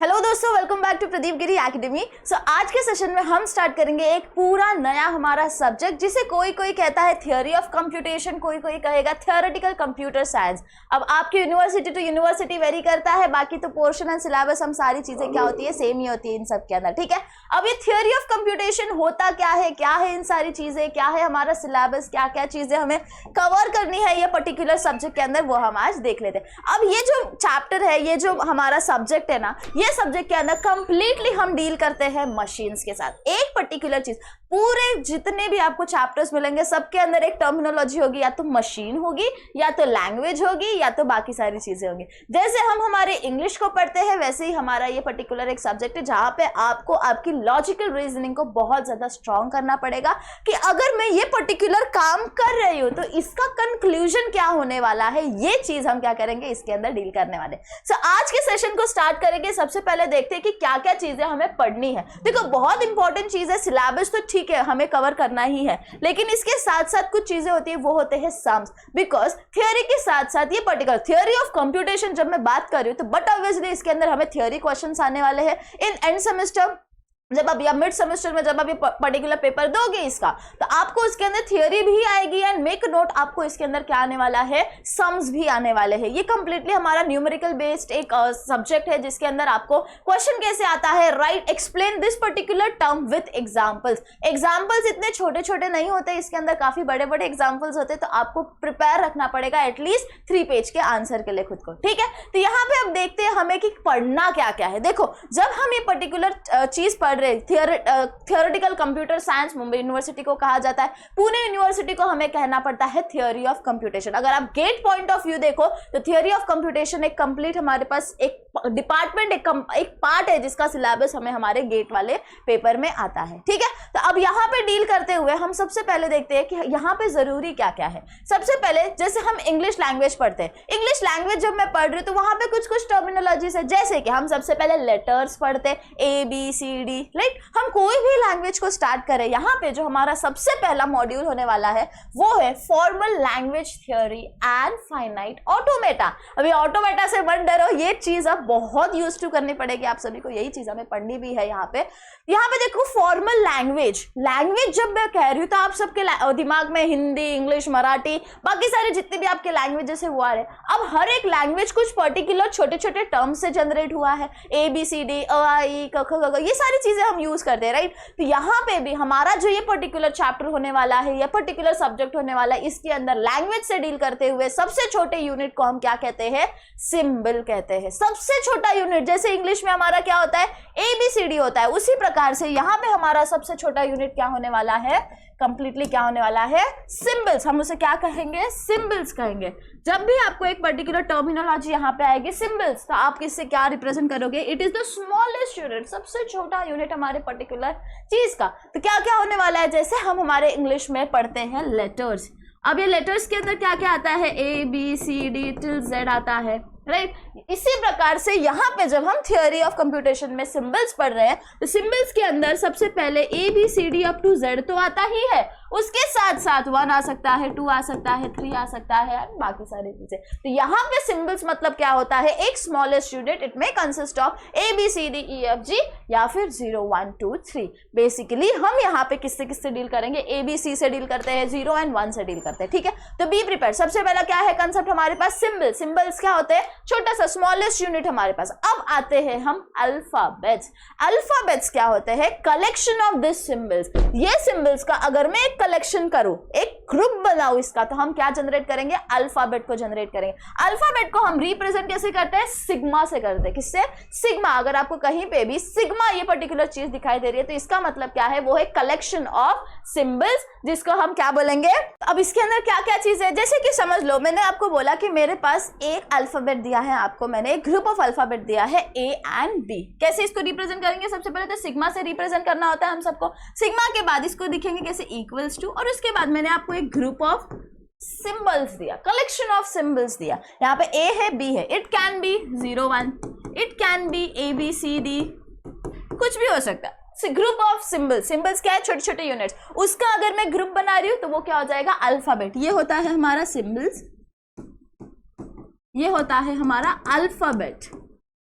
Hello दोस्तों, welcome back to Pradeep Giri academy. आज के सेशन में हम स्टार्ट करेंगे एक पूरा नया हमारा सब्जेक्ट जिसे कोई कोई कहता है थियोरी ऑफ कंप्यूटेशन, कोई कोई कहेगा थियोरेटिकल कंप्यूटर साइंस। अब आपकी यूनिवर्सिटी टू यूनिवर्सिटी वेरी करता है, बाकी तो पोर्शन एंड सिलेबस हम सारी चीजें क्या होती है सेम ही होती है इन सब के अंदर, ठीक है। अब ये थियोरी ऑफ कंप्यूटेशन होता क्या है इन सारी चीजें, क्या है हमारा सिलेबस, क्या क्या चीजें हमें कवर करनी है ये पर्टिकुलर सब्जेक्ट के अंदर, वो हम आज देख लेते हैं। अब ये जो चैप्टर है, ये जो हमारा सब्जेक्ट है ना, ये सब्जेक्ट के अंदर कंप्लीटली हम डील करते हैं मशीन्स के साथ। एक पर्टिकुलर चीज, पूरे जितने भी आपको चैप्टर्स मिलेंगे सबके अंदर एक टर्मिनोलॉजी होगी, या तो मशीन होगी, या तो लैंग्वेज होगी, या तो बाकी सारी चीजें होंगी। जैसे हम हमारे इंग्लिश को पढ़ते हैं वैसे ही हमारा ये पर्टिकुलर एक सब्जेक्ट है जहां पे आपको आपकी लॉजिकल रीजनिंग को बहुत ज्यादा स्ट्रॉन्ग करना पड़ेगा कि अगर मैं ये पर्टिकुलर काम कर रही हूं तो इसका कंक्लूजन क्या होने वाला है, ये चीज हम क्या करेंगे इसके अंदर डील करने वाले। आज के सेशन को स्टार्ट करेंगे। सबसे पहले देखते हैं कि क्या क्या चीजें हमें पढ़नी है। देखो, बहुत इंपॉर्टेंट चीज है, सिलेबस तो ठीक है हमें कवर करना ही है, लेकिन इसके साथ साथ कुछ चीजें होती है, वो होते हैं सम्स। बिकॉज थियोरी के साथ साथ ये पर्टिकुलर थियोरी ऑफ कंप्यूटेशन जब मैं बात कर रही हूं तो बट ऑब्वियसली इसके अंदर हमें थियोरी क्वेश्चंस आने वाले हैं इन एंड सेमेस्टर। जब आप या मिड सेमेस्टर में जब आप ये पर्टिकुलर पेपर दोगे इसका, तो आपको इसके अंदर थियोरी भी आएगी एंड मेक नोट, आपको इसके अंदर क्या आने वाला है, सम्स भी आने वाले हैं। ये कंप्लीटली हमारा न्यूमेरिकल बेस्ड एक सब्जेक्ट है जिसके अंदर आपको क्वेश्चन कैसे आता है, right, explain this particular term with examples. Examples इतने छोटे छोटे नहीं होते, इसके अंदर काफी बड़े बड़े एग्जाम्पल्स होते हैं, तो आपको प्रिपेयर रखना पड़ेगा एटलीस्ट 3 पेज के आंसर के लिए खुद को, ठीक है। तो यहाँ पे अब देखते हैं हमें कि पढ़ना क्या क्या है। देखो, जब हम ये पर्टिकुलर चीज पढ़ theoretical computer science Mumbai university को कहा जाता है, पुणे यूनिवर्सिटी को हमें कहना पड़ता है थियोरी ऑफ कंप्यूटेशन। अगर आप गेट पॉइंट ऑफ व्यू देखो तो थियोरी ऑफ कंप्यूटेशन एक कंप्लीट हमारे पास एक डिपार्टमेंट, एक पार्ट है जिसका सिलेबस हमें हमारे गेट वाले पेपर में आता है, ठीक है। तो अब यहाँ पे डील करते हुए हम सबसे पहले देखते हैं कि यहाँ पे जरूरी क्या क्या है। सबसे पहले जैसे हम इंग्लिश लैंग्वेज पढ़ते हैं, इंग्लिश लैंग्वेज जब मैं पढ़ रही हूँ तो वहां पे कुछ कुछ टर्मिनोलॉजीज है, जैसे कि हम सबसे पहले लेटर्स पढ़ते हैं, ABCD, राइट। हम कोई भी लैंग्वेज को स्टार्ट करें, यहाँ पे जो हमारा सबसे पहला मॉड्यूल होने वाला है वो है formal language theory and finite automata. अभी ऑटोमेटा से मत डरो, ये चीज अब बहुत यूज टू करनी पड़ेगी आप सभी को, यही चीज हमें पढ़नी भी है। यहाँ पे देखो, फॉर्मल लैंग्वेज जब मैं कह रही हूँ तो आप सबके दिमाग में हिंदी, इंग्लिश, मराठी, बाकी सारे जितने भी आपके लैंग्वेजेस है वो आ रहे हैं। अब हर एक लैंग्वेज कुछ पर्टिकुलर छोटे छोटे टर्म से जनरेट हुआ है, ABCD, ये सारी चीजें हम यूज करते हैं, राइट। तो यहाँ पे भी हमारा जो ये पर्टिकुलर चैप्टर होने वाला है, ये पर्टिकुलर सब्जेक्ट होने वाला है, इसके अंदर लैंग्वेज से डील करते हुए सबसे छोटे यूनिट को हम क्या कहते हैं, सिंबल कहते हैं। सबसे छोटा यूनिट, जैसे इंग्लिश में हमारा क्या होता है, ABCD होता है, उसी प्रकार से यहाँ पे हमारा सबसे छोटा यूनिट क्या होने वाला है, कंप्लीटली क्या होने वाला है, सिंबल्स। हम उसे क्या कहेंगे, सिंबल्स कहेंगे। जब भी आपको एक पर्टिकुलर टर्मिनोलॉजी यहाँ पे आएगी सिंबल्स, तो आप इससे क्या रिप्रेजेंट करोगे, it is the smallest unit, सबसे छोटा यूनिट हमारे पर्टिकुलर चीज का। तो क्या क्या होने वाला है, जैसे हम हमारे इंग्लिश में पढ़ते हैं लेटर्स। अब ये लेटर्स के अंदर क्या क्या आता है, ABCD till Z आता है, राइट। इसी प्रकार से यहाँ पे जब हम थियोरी ऑफ कंप्यूटेशन में सिंबल्स पढ़ रहे हैं तो सिंबल्स के अंदर सबसे पहले ABCD अप टू Z तो आता ही है, उसके साथ साथ 1 आ सकता है, 2 आ सकता है, 3 आ सकता है, बाकी सारी चीजें। तो यहाँ पे सिंबल्स मतलब क्या होता है, एक स्मॉलेस्ट यूनिट, इट में कंसिस्ट ऑफ ABCDEFG या फिर 0 1 2 3। बेसिकली हम यहाँ पे किससे डील करेंगे, ABC से डील करते हैं, 0 and 1 से डील करते हैं, ठीक है। तो बी प्रिपेयर। सबसे पहला क्या है कंसेप्ट हमारे पास, सिंबल। सिंबल्स क्या होते हैं, छोटा सा स्मॉलेस्ट यूनिट हमारे पास। अब आते हैं हम अल्फाबेट्स। अल्फाबेट्स क्या होते हैं, कलेक्शन ऑफ दिस सिंबल्स। ये सिंबल्स का अगर मैं एक कलेक्शन करूं, एक ग्रुप बनाऊं इसका, तो हम क्या जनरेट करेंगे, अल्फाबेट को जनरेट करेंगे। अल्फाबेट को हम रिप्रेजेंट कैसे करते हैं, सिग्मा से करते हैं। किससे, सिग्मा। अगर आपको कहीं पे भी सिग्मा ये पर्टिकुलर चीज दिखाई दे रही है तो इसका मतलब क्या है, वो है कलेक्शन ऑफ सिंबल्स, जिसको हम क्या बोलेंगे। अब इसके अंदर क्या क्या चीज है, जैसे कि समझ लो मैंने आपको बोला कि मेरे पास एक अल्फाबेट दिया है, आपको मैंने एक ग्रुप ऑफ अल्फाबेट दिया है A and B। कैसे इसको रिप्रेजेंट करेंगे, सबसे पहले तो सिग्मा से रिप्रेजेंट करना होता है हम सबको। सिग्मा के बाद इसको दिखेंगे कैसे, इक्वल्स टू, और उसके बाद मैंने आपको एक ग्रुप ऑफ सिंबल्स दिया, कलेक्शन ऑफ सिंबल्स दिया। यहाँ पे A है, B है, it can be 0 1, it can be ABCD, कुछ भी हो सकता है। ग्रुप ऑफ सिंबल्स, सिंबल्स क्या है, छोटे छोटे यूनिट्स, उसका अगर मैं ग्रुप बना रही हूं तो वो क्या हो जाएगा, अल्फाबेट। ये होता है हमारा सिंबल्स, ये होता है हमारा अल्फाबेट।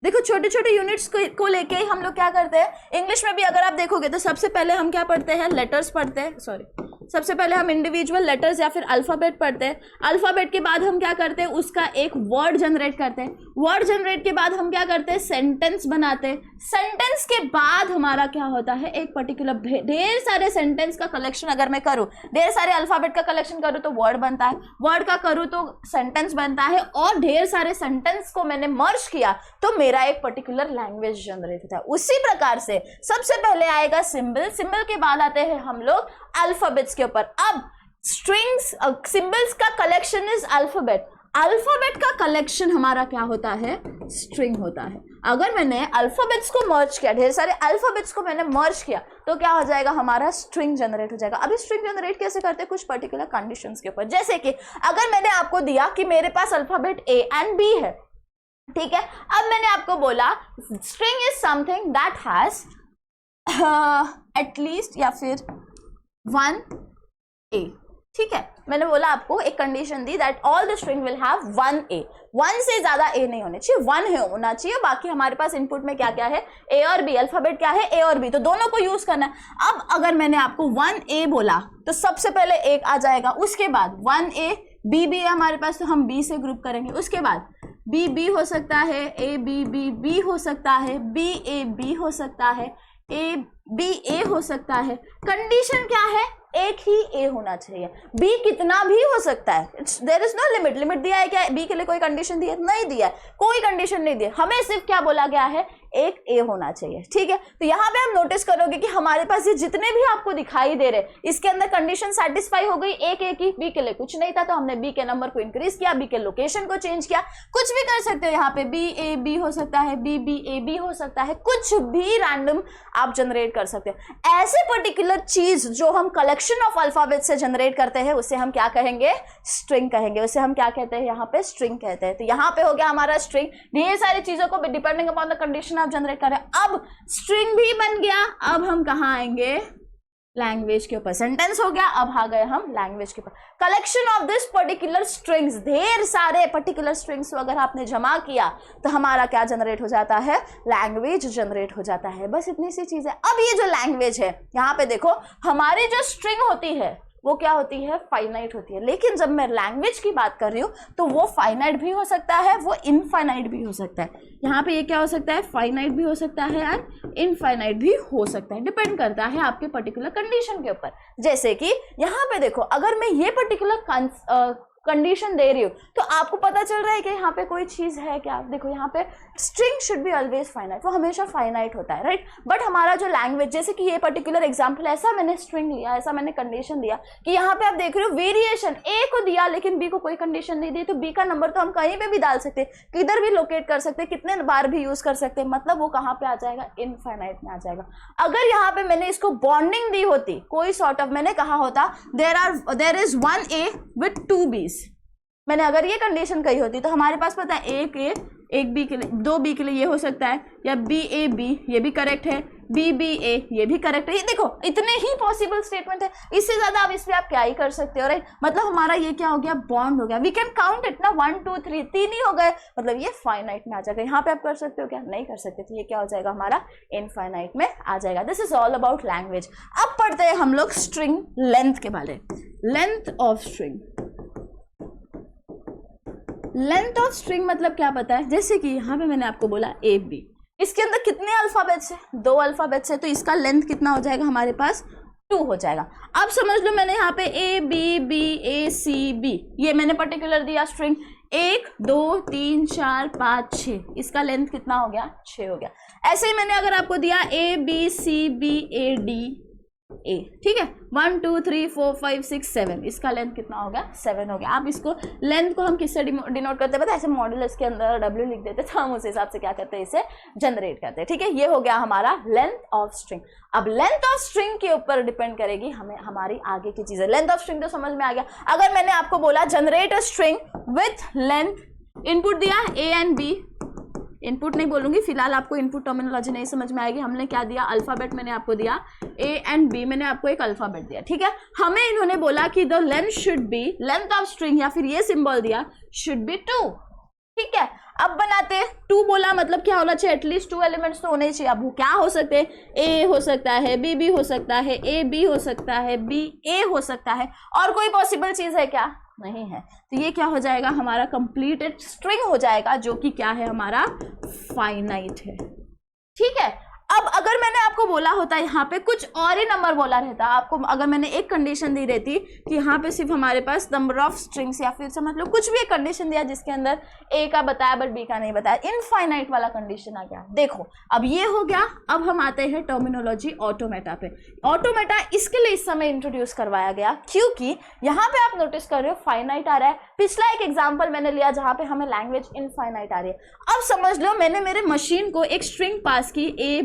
देखो छोटे छोटे यूनिट्स को लेके ही हम लोग क्या करते हैं। इंग्लिश में भी अगर आप देखोगे तो सबसे पहले हम क्या पढ़ते हैं, लेटर्स पढ़ते हैं, सॉरी सबसे पहले हम इंडिविजुअल लेटर्स या फिर अल्फाबेट पढ़ते हैं। अल्फाबेट के बाद हम क्या करते हैं, उसका एक वर्ड जनरेट करते हैं। वर्ड जनरेट के बाद हम क्या करते हैं, सेंटेंस बनाते हैं। सेंटेंस के बाद हमारा क्या होता है, एक पर्टिकुलर ढेर सारे सेंटेंस का कलेक्शन अगर मैं करूँ, ढेर सारे अल्फाबेट का कलेक्शन करूँ तो वर्ड बनता है, वर्ड का करूँ तो सेंटेंस बनता है, और ढेर सारे सेंटेंस को मैंने मर्ज किया तो मेरा एक पर्टिकुलर लैंग्वेज जनरेट होता है। उसी प्रकार से सबसे पहले आएगा सिंबल, सिंबल के बाद आते हैं हम लोग अल्फाबेट्स के ऊपर। अब स्ट्रिंग्स, सिंबल्स का कलेक्शन इज अल्फाबेट, अल्फाबेट का कलेक्शन हमारा क्या होता है, स्ट्रिंग होता है। अगर मैंने अल्फाबेट्स को मर्ज किया, ढेर सारे अल्फाबेट्स को मैंने मर्ज किया तो क्या हो जाएगा, हमारा स्ट्रिंग जनरेट हो जाएगा। अभी स्ट्रिंग जनरेट कैसे करते हैं, कुछ पर्टिकुलर कंडीशंस के ऊपर। जैसे कि अगर मैंने आपको दिया कि मेरे पास अल्फाबेट ए एंड बी है, ठीक है, अब मैंने आपको बोला string is something that has at least या फिर 1 ए, ठीक है। मैंने बोला आपको एक condition the that all the string will have 1 ए, 1 से ज्यादा ए नहीं होने चाहिए, 1 है होना चाहिए। बाकी हमारे पास इनपुट में क्या क्या है, ए और बी, अल्फाबेट क्या है, ए और बी, तो दोनों को यूज करना है। अब अगर मैंने आपको 1 ए बोला तो सबसे पहले एक आ जाएगा, उसके बाद 1 ए, बी भी है हमारे पास तो हम बी से ग्रुप करेंगे, उसके बाद बी बी हो सकता है, ए बी बी बी हो सकता है, बी ए बी हो सकता है, ए बी ए हो सकता है। कंडीशन क्या है, एक ही ए होना चाहिए, बी कितना भी हो सकता है, there is no limit. Limit दिया है क्या, बी के लिए कोई कंडीशन दी है, नहीं दिया है, कोई कंडीशन नहीं दी है, हमें सिर्फ क्या बोला गया है, एक ए होना चाहिए, ठीक है। तो यहाँ पे हम नोटिस करोगे कि हमारे पास ये जितने भी आपको दिखाई दे रहे, इसके अंदर कंडीशन सेटिस्फाई हो गई, एक ए की, बी के लिए कुछ नहीं था तो हमने बी के नंबर को इंक्रीज किया, बी के लोकेशन को चेंज किया, कुछ भी कर सकते हो। यहाँ पे बी ए बी हो सकता है, बी बी ए बी हो सकता है, कुछ भी रैंडम आप जनरेट कर सकते हो। ऐसे पर्टिकुलर चीज जो हम कलेक्शन ऑफ अल्फाबेट से जनरेट करते हैं उसे हम क्या कहेंगे, स्ट्रिंग कहेंगे। उसे हम क्या कहते हैं, यहाँ पे स्ट्रिंग कहते हैं। तो यहाँ पे हो गया हमारा स्ट्रिंग, ढेर सारी चीजों को डिपेंडिंग अपॉन द कंडीशन आप जनरेट कर रहे हैं। अब स्ट्रिंग भी बन गया, अब हम कहाँ आएंगे, लैंग्वेज के ऊपर। सेंटेंस हो गया, अब आ गए हम लैंग्वेज के ऊपर। Collection of this particular strings, ढेर सारे पर्टिकुलर स्ट्रिंग्स को अगर आपने जमा किया तो हमारा क्या जनरेट हो जाता है, लैंग्वेज जनरेट हो जाता है। बस इतनी सी चीज है। अब ये जो लैंग्वेज है, यहाँ पे देखो हमारी जो स्ट्रिंग होती है वो क्या होती है, फाइनाइट होती है। लेकिन जब मैं लैंग्वेज की बात कर रही हूँ तो वो फाइनाइट भी हो सकता है, वो इनफाइनाइट भी हो सकता है। यहाँ पे ये क्या हो सकता है, फाइनाइट भी हो सकता है एंड इनफाइनाइट भी हो सकता है, डिपेंड करता है आपके पर्टिकुलर कंडीशन के ऊपर। जैसे कि यहाँ पे देखो, अगर मैं ये पर्टिकुलर कंडीशन दे रही हूँ तो आपको पता चल रहा है कि यहाँ पे कोई चीज है क्या। देखो यहाँ पे string should be always finite, वो हमेशा फाइनाइट होता है, राइट। बट हमारा जो लैंग्वेज, जैसे कि ये पर्टिकुलर एग्जांपल, ऐसा मैंने स्ट्रिंग लिया, ऐसा मैंने कंडीशन दिया कि यहाँ पे आप देख रहे हो वेरिएशन, ए को दिया लेकिन बी को कोई कंडीशन नहीं दी, तो बी का नंबर तो हम कहीं पे भी डाल सकते हैं, किधर भी लोकेट कर सकते हैं, कितने बार भी यूज कर सकते हैं, मतलब वो कहाँ पे आ जाएगा, इनफाइनाइट में आ जाएगा। अगर यहाँ पे मैंने इसको बॉन्डिंग दी होती, कोई सॉर्ट ऑफ, मैंने कहा होता देयर इज 1 ए विथ 2 बीज, मैंने अगर ये कंडीशन कही होती तो हमारे पास पता है एक ए, एक बी के लिए, 2 बी के लिए ये हो सकता है, या बी ए बी, ये भी करेक्ट है, बी बी ए, ये भी करेक्ट है। ये देखो इतने ही पॉसिबल स्टेटमेंट है, इससे ज्यादा अब इस पे आप क्या ही कर सकते हो, राइट। मतलब हमारा ये क्या हो गया, बॉन्ड हो गया। वी कैन काउंट इट ना, 1 2 3, 3 ही हो गए, मतलब ये फाइनाइट में आ जाएगा। यहाँ पे आप कर सकते हो क्या, नहीं कर सकते, तो ये क्या हो जाएगा, हमारा इनफाइनाइट में आ जाएगा। This is all about language. अब पढ़ते हैं हम लोग स्ट्रिंग लेंथ के बारे में। Length of string, length of string मतलब क्या पता है, जैसे कि यहाँ पे मैंने आपको बोला ए बी, इसके अंदर कितने अल्फाबेट्स है, 2 अल्फाबेट्स है, तो इसका लेंथ कितना हो जाएगा हमारे पास, 2 हो जाएगा। अब समझ लो मैंने यहाँ पे A B B A C B, ये मैंने पर्टिकुलर दिया स्ट्रिंग, 1 2 3 4 5 6, इसका लेंथ कितना हो गया, 6 हो गया। ऐसे ही मैंने अगर आपको दिया A B C B A D A, ठीक है, 1 2 3 4 5 6 7, इसका लेंथ कितना हो गया, 7 हो गया। आप इसको लेंथ को हम किससे डिनोट करते हैं पता है, ऐसे मॉड्यूलस के अंदर W लिख देते तो हम उस हिसाब से क्या करते हैं, इसे जनरेट करते हैं, ठीक है। ये हो गया हमारा लेंथ ऑफ स्ट्रिंग। अब लेंथ ऑफ स्ट्रिंग के ऊपर डिपेंड करेगी हमें हमारी आगे की चीजें। लेंथ ऑफ स्ट्रिंग तो समझ में आ गया। अगर मैंने आपको बोला generate a string with length, input दिया ए एंड बी, इनपुट नहीं बोलूंगी फिलहाल, आपको इनपुट टर्मिनोलॉजी नहीं समझ में आएगी। हमने क्या दिया, अल्फाबेट मैंने आपको दिया, ए एंड बी, मैंने आपको एक अल्फाबेट दिया, ठीक है। हमें इन्होंने बोला कि the length should be, length of string या फिर ये सिंबल दिया, शुड बी 2, ठीक है। अब बनाते हैं, 2 बोला मतलब क्या होना चाहिए, एटलीस्ट 2 एलिमेंट्स तो होने ही चाहिए। अब वो क्या हो सकते हैं, ए हो सकता है, बी भी हो सकता है, ए बी हो सकता है, बी ए हो सकता है, और कोई पॉसिबल चीज है क्या, नहीं है। तो ये क्या हो जाएगा, हमारा कंप्लीटेड स्ट्रिंग हो जाएगा, जो कि क्या है, हमारा फाइनाइट है। ठीक है, अब अगर मैंने आपको बोला होता यहाँ पे कुछ और ही नंबर बोला रहता आपको, अगर मैंने एक कंडीशन दी रहती कि यहाँ पे सिर्फ हमारे पास नंबर ऑफ स्ट्रिंग्स, या फिर समझ लो कुछ भी एक कंडीशन दिया जिसके अंदर ए का बताया बट बी का नहीं बताया, इनफाइनाइट वाला कंडीशन आ गया। देखो अब ये हो गया। अब हम आते हैं टर्मिनोलॉजी ऑटोमेटा पे। ऑटोमेटा इसके लिए इस समय इंट्रोड्यूस करवाया गया क्योंकि यहाँ पे आप नोटिस कर रहे हो फाइनाइट आ रहा है। पिछला एक एग्जाम्पल मैंने लिया जहाँ पे हमें लैंग्वेज इनफाइनाइट आ रही है। अब समझ लो मैंने मेरे मशीन को एक स्ट्रिंग पास की, ए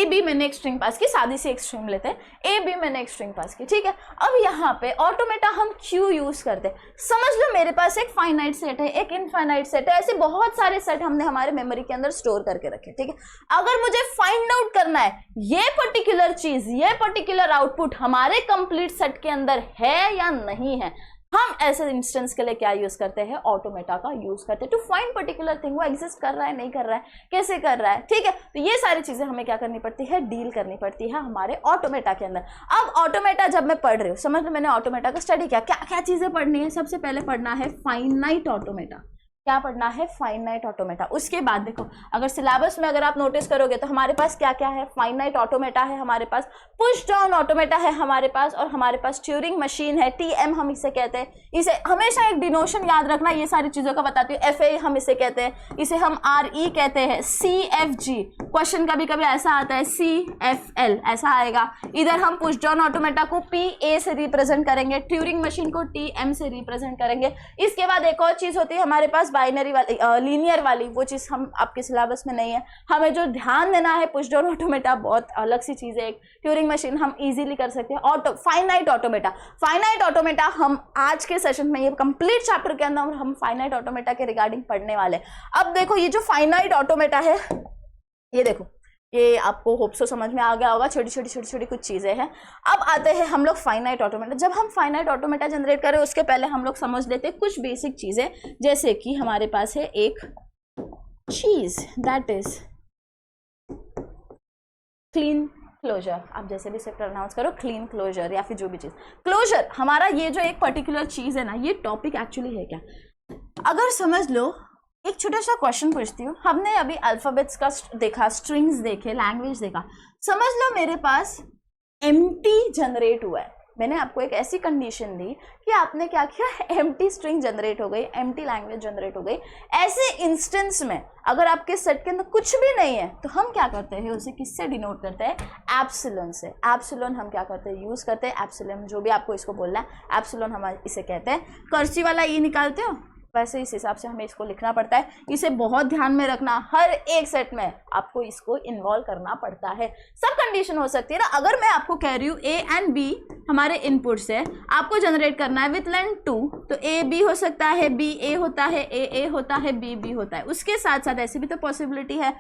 बी मैंने एक स्ट्रिंग पास की, सादी सी एक स्ट्रिंग लेते हैं, ए बी मैंने एक स्ट्रिंग पास की। ठीक है, अब यहाँ पे ऑटोमेटा हम क्यों यूज करते हैं, समझ लो मेरे पास एक फाइनाइट सेट है, एक इनफाइनाइट सेट है, ऐसे बहुत सारे सेट हमने हमारे मेमोरी के अंदर स्टोर करके रखे। ठीक है, अगर मुझे फाइंड आउट करना है ये पर्टिकुलर चीज, ये पर्टिकुलर आउटपुट हमारे कंप्लीट सेट के अंदर है या नहीं है, हम ऐसे इंस्टेंस के लिए क्या यूज करते हैं, ऑटोमेटा का यूज करते हैं टू फाइंड पर्टिकुलर थिंग, वो एग्जिस्ट कर रहा है, नहीं कर रहा है, कैसे कर रहा है। ठीक है, तो ये सारी चीजें हमें क्या करनी पड़ती है, डील करनी पड़ती है हमारे ऑटोमेटा के अंदर। अब ऑटोमेटा जब मैं पढ़ रही हूँ, समझ लो मैंने ऑटोमेटा का स्टडी किया, क्या क्या चीजें पढ़नी है, सबसे पहले पढ़ना है फाइनाइट ऑटोमेटा। क्या पढ़ना है, फाइनाइट ऑटोमेटा। उसके बाद देखो अगर सिलेबस में अगर आप नोटिस करोगे तो हमारे पास क्या क्या है, फाइनाइट ऑटोमेटा है हमारे पास, पुश डाउन ऑटोमेटा है हमारे पास, और हमारे पास ट्यूरिंग मशीन है, टीएम हम इसे कहते हैं। इसे हमेशा एक डिनोशन याद रखना, ये सारी चीजों का बताती हूँ। एफए हम इसे कहते हैं, इसे हम आरई कहते हैं, सीएफजी, क्वेश्चन कभी कभी ऐसा आता है सीएफएल ऐसा आएगा। इधर हम पुश डाउन ऑटोमेटा को पीए से रिप्रेजेंट करेंगे, ट्यूरिंग मशीन को टीएम से रिप्रेजेंट करेंगे। इसके बाद एक और चीज होती है हमारे पास बाइनरी वाली, लीनियर वाली, वो चीज हम आपके सिलेबस में नहीं है। हमें जो ध्यान देना है, पुश डाउन ऑटोमेटा बहुत अलग सी चीज है, एक ट्यूरिंग मशीन हम इजीली कर सकते हैं। Auto finite automata, finite automata हम आज के सेशन में, ये कंप्लीट चैप्टर के अंदर हम फाइनाइट ऑटोमेटा के रिगार्डिंग पढ़ने वाले। अब देखो ये जो फाइनाइट ऑटोमेटा है, ये देखो ये आपको होप सो समझ में आ गया होगा, छोटी छोटी कुछ चीजें हैं। अब आते हैं हम लोग फाइनाइट ऑटोमेटा। जब हम फाइनाइट ऑटोमेटा जनरेट करें उसके पहले हम लोग समझ लेते हैं कुछ बेसिक चीजें, जैसे कि हमारे पास है एक चीज दैट इज क्लीन क्लोजर। आप जैसे भी इसे प्रोनाउंस करो, क्लीन क्लोजर या फिर जो भी चीज क्लोजर, हमारा ये जो एक पर्टिकुलर चीज है ना, ये टॉपिक एक्चुअली है क्या। अगर समझ लो एक छोटा सा क्वेश्चन पूछती हूँ, हमने अभी अल्फाबेट्स का देखा, स्ट्रिंग्स देखे, लैंग्वेज देखा, समझ लो मेरे पास एम्प्टी जनरेट हुआ है। मैंने आपको एक ऐसी कंडीशन दी कि आपने क्या किया, एम्प्टी स्ट्रिंग जनरेट हो गई, एम्प्टी लैंग्वेज जनरेट हो गई। ऐसे इंस्टेंस में अगर आपके सेट के अंदर कुछ भी नहीं है तो हम क्या करते हैं, उसे किससे डिनोट करते हैं, एप्सिलॉन से। एप्सिलॉन हम क्या करते हैं, यूज करते हैं। एप्सिलॉन जो भी आपको इसको बोलना है, एप्सिलॉन हम इसे कहते हैं। कर्सिव वाला ई निकालते हो, वैसे इस हिसाब से हमें इसको लिखना पड़ता है। इसे बहुत ध्यान में रखना, हर एक सेट में आपको इसको इन्वॉल्व करना पड़ता है। सब कंडीशन हो सकती है ना, अगर मैं आपको कह रही हूँ ए एंड बी हमारे इनपुट्स है, आपको जनरेट करना है विथ लेंथ 2, तो ए बी हो सकता है, बी ए होता है, ए होता है, बी बी होता है। उसके साथ साथ ऐसी भी तो पॉसिबिलिटी है,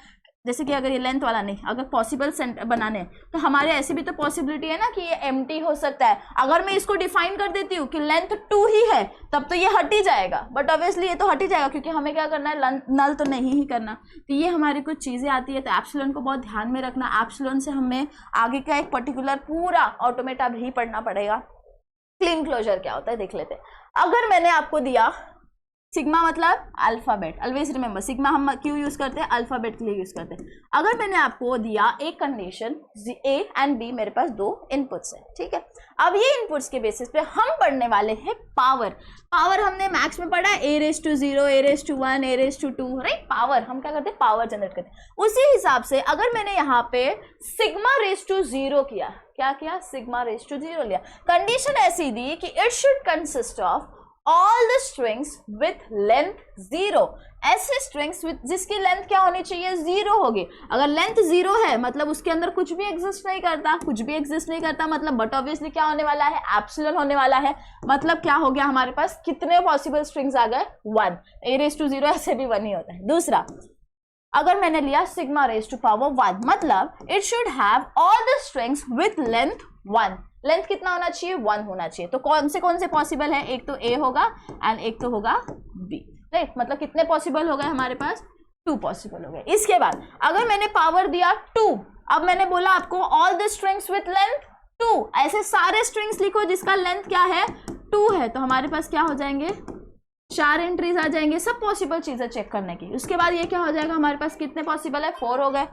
जैसे कि अगर ये लेंथ वाला नहीं, अगर पॉसिबल बनाने तो हमारे ऐसी भी तो पॉसिबिलिटी है ना कि ये एम्प्टी हो सकता है। अगर मैं इसको डिफाइन कर देती हूँ कि लेंथ 2 ही है, तब तो ये हट ही जाएगा, बट ऑब्वियसली ये तो हट ही जाएगा क्योंकि हमें क्या करना है, नल तो नहीं ही करना। तो ये हमारी कुछ चीज़ें आती है, तो एप्सिलॉन को बहुत ध्यान में रखना। एप्सिलॉन से हमें आगे का एक पर्टिकुलर पूरा ऑटोमेटा भी पढ़ना पड़ेगा। क्लीन क्लोजर क्या होता है देख लेते हैं। अगर मैंने आपको दिया सिग्मा मतलब अल्फाबेट, ऑलवेज रिमेंबर सिग्मा हम क्यों यूज करते हैं, अल्फाबेट के लिए यूज करते हैं। अगर मैंने आपको दिया एक कंडीशन ए एंड बी, मेरे पास 2 इनपुट्स है, ठीक है। अब ये इनपुट्स के बेसिस पे हम पढ़ने वाले हैं पावर। पावर हमने मैथ्स में पढ़ा है, a raised to 0, a raised to 1, a raised to 2, right. Power हम क्या करते हैं, पावर जनरेट करते हैं। उसी हिसाब से अगर मैंने यहाँ पे सिग्मा रेज टू 0 किया, क्या किया, सिग्मा रेज टू 0 लिया, कंडीशन ऐसी दी कि it should consist of all the strings with length 0, ऐसे स्ट्रिंग्स जिसकी लेंथ क्या होनी चाहिए, 0 होगी। अगर लेंथ 0 है मतलब उसके अंदर कुछ भी एग्जिस्ट नहीं करता, कुछ भी एग्जिस्ट नहीं करता मतलब बट ऑब्वियसली क्या होने वाला है, एप्सिलॉन होने वाला है। मतलब क्या हो गया, हमारे पास कितने पॉसिबल स्ट्रिंग्स आ गए, 1। a raised to 0 ऐसे भी 1 ही होता है। दूसरा, अगर मैंने लिया सिग्मा रेज टू पावर 1, मतलब it should have all the strings with length 1। Length कितना होना चाहिए, 1 होना चाहिए। तो कौन से पॉसिबल है, एक तो ए होगा एंड एक तो होगा बी। राइट, मतलब कितने पॉसिबल हो गए हमारे पास, 2 पॉसिबल हो गए। इसके बाद अगर मैंने पावर दिया 2, अब मैंने बोला आपको all the strings with length 2, ऐसे सारे स्ट्रिंग्स लिखो जिसका लेंथ क्या है 2 है, तो हमारे पास क्या हो जाएंगे 4 एंट्रीज आ जाएंगे, सब पॉसिबल चीजें चेक करने की। उसके बाद ये क्या हो जाएगा हमारे पास, कितने पॉसिबल है 4 हो गए।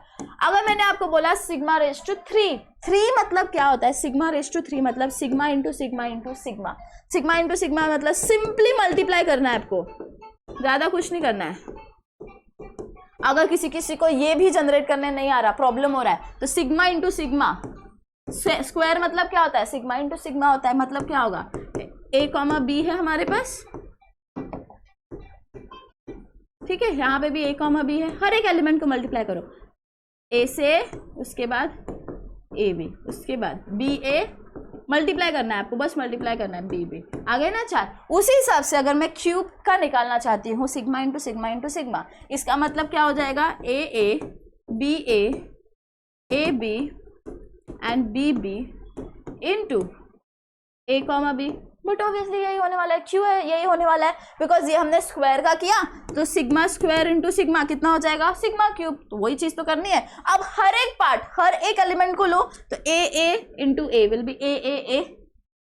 अगर मैंने आपको बोला सिग्मा रेज टू 3, 3 मतलब क्या होता है, सिग्मा रेज टू 3 मतलब sigma into sigma into sigma, sigma into sigma मतलब सिंपली मल्टीप्लाई करना है आपको, ज्यादा कुछ नहीं करना है। अगर किसी को ये भी जनरेट करने नहीं आ रहा, प्रॉब्लम हो रहा है, तो सिग्मा इंटू सिग्मा, स्क्वायर मतलब क्या होता है, सिग्मा इंटू सिग्मा होता है, मतलब क्या होगा, a कॉमा b है हमारे पास, ठीक है, यहाँ पे भी a कॉमा b है, हर एक एलिमेंट को मल्टीप्लाई करो, a से, उसके बाद ab, उसके बाद ba, मल्टीप्लाई करना है आपको, बस मल्टीप्लाई करना है bb, आ गए ना 4। उसी हिसाब से अगर मैं क्यूब का निकालना चाहती हूँ, sigma into sigma into sigma, इसका मतलब क्या हो जाएगा, a ba ab and bb into a comma b, but obviously यही होने वाला है, क्यों है यही होने वाला है, बिकॉज ये हमने स्क्वायर का किया, तो सिग्मा स्क्वायर इंटू सिग्मा कितना हो जाएगा, सिग्मा क्यूब, तो वही चीज तो करनी है। अब हर एक पार्ट, हर एक एलिमेंट को लो, तो a into a will be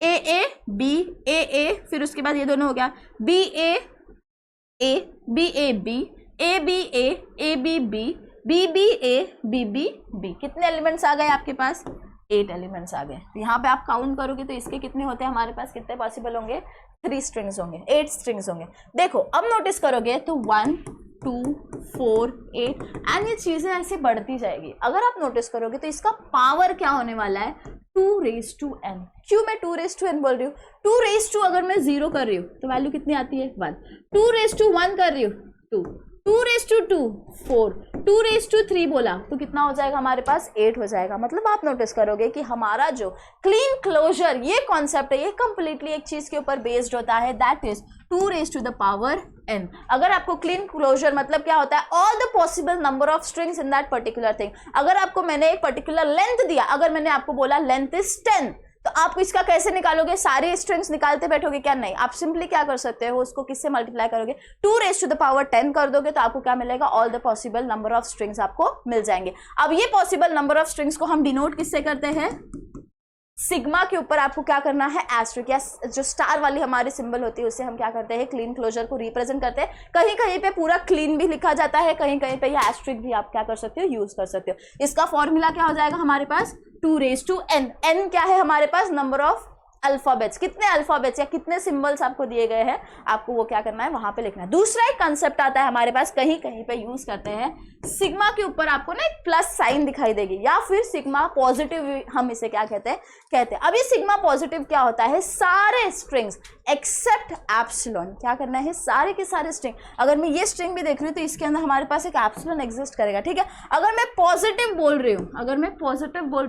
a b, फिर उसके बाद ये दोनों हो गया b a b, कितने एलिमेंट्स आ गए आपके पास, 8 एलिमेंट्स आ गए। तो यहाँ पे आप काउंट करोगे तो इसके कितने होते हैं हमारे पास, कितने पॉसिबल होंगे, 3 स्ट्रिंग्स होंगे, 8 स्ट्रिंग्स होंगे। देखो अब नोटिस करोगे तो 1 2 4 8 एंड ये चीजें ऐसे बढ़ती जाएगी। अगर आप नोटिस करोगे तो इसका पावर क्या होने वाला है, 2n। क्यों मैं 2n बोल रही हूँ, 2 अगर मैं 0 कर रही हूँ तो वैल्यू कितनी आती है 1, 2 कर रही हूँ 2, 2 4, 2 बोला तो कितना हो जाएगा हमारे पास, 8 हो जाएगा। मतलब आप नोटिस करोगे कि हमारा जो क्लीन क्लोजर ये कॉन्सेप्ट है, ये कंप्लीटली एक चीज के ऊपर बेस्ड होता है, दैट इज 2n। अगर आपको क्लीन क्लोजर मतलब क्या होता है, all the possible number of strings in that particular thing. अगर आपको मैंने एक पर्टिकुलर लेंथ दिया, अगर मैंने आपको बोला लेंथ इज 10, तो आप इसका कैसे निकालोगे, सारे स्ट्रिंग्स निकालते बैठोगे क्या, नहीं, आप सिंपली क्या कर सकते हो, उसको किससे मल्टीप्लाई करोगे, 2 कर दोगे तो आपको क्या मिलेगा, all the possible number of strings आपको मिल जाएंगे। अब ये पॉसिबल नंबर ऑफ स्ट्रिंग्स को हम डिनोट किससे करते हैं, सिग्मा के ऊपर आपको क्या करना है, एस्ट्रिक, या जो स्टार वाली हमारी सिंबल होती है उससे हम क्या करते हैं, क्लीन क्लोजर को रिप्रेजेंट करते हैं। कहीं कहीं पे पूरा क्लीन भी लिखा जाता है, कहीं कहीं पे ये एस्ट्रिक भी आप क्या कर सकते हो, यूज कर सकते हो। इसका फॉर्मूला क्या हो जाएगा हमारे पास, 2n। n क्या है हमारे पास, नंबर ऑफ अल्फाबेट्स, कितने अल्फाबेट्स या कितने सिंबल्स आपको दिए गए हैं, आपको वो क्या करना है, वहां पे लिखना है। दूसरा एक कंसेप्ट आता है हमारे पास, कहीं कहीं पे यूज करते हैं, सिग्मा के ऊपर आपको ना एक प्लस साइन दिखाई देगी, या फिर सिग्मा पॉजिटिव हम इसे क्या कहते हैं। अब ये सिग्मा पॉजिटिव क्या होता है, सारे स्ट्रिंग्स एक्सेप्ट एप्सिलॉन, क्या करना है, सारे के सारे स्ट्रिंग, अगर मैं ये स्ट्रिंग भी देख रही हूँ तो इसके अंदर हमारे पास एक एप्सिलॉन एग्जिस्ट करेगा, ठीक है। अगर मैं पॉजिटिव बोल रही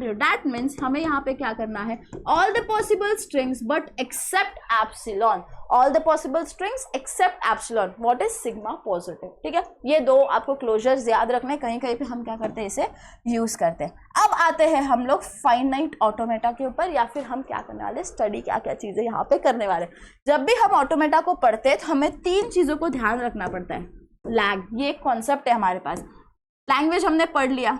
हूँ, दैट मीन्स हमें यहाँ पे क्या करना है, all the possible strings but except epsilon, all the possible strings except epsilon, what is sigma positive, ठीक है। ये दो आपको क्लोजर्स याद रखने, कहीं कहीं पे हम क्या करते हैं, इसे यूज करते हैं। अब आते हैं हम लोग फाइनाइट ऑटोमेटा के ऊपर, या फिर हम क्या करने वाले, स्टडी क्या क्या चीजें यहाँ पे करने वाले। जब भी हम ऑटोमेटा को पढ़ते हैं तो हमें 3 चीजों को ध्यान रखना पड़ता है। लैग, ये एक कॉन्सेप्ट है हमारे पास, लैंग्वेज हमने पढ़ लिया,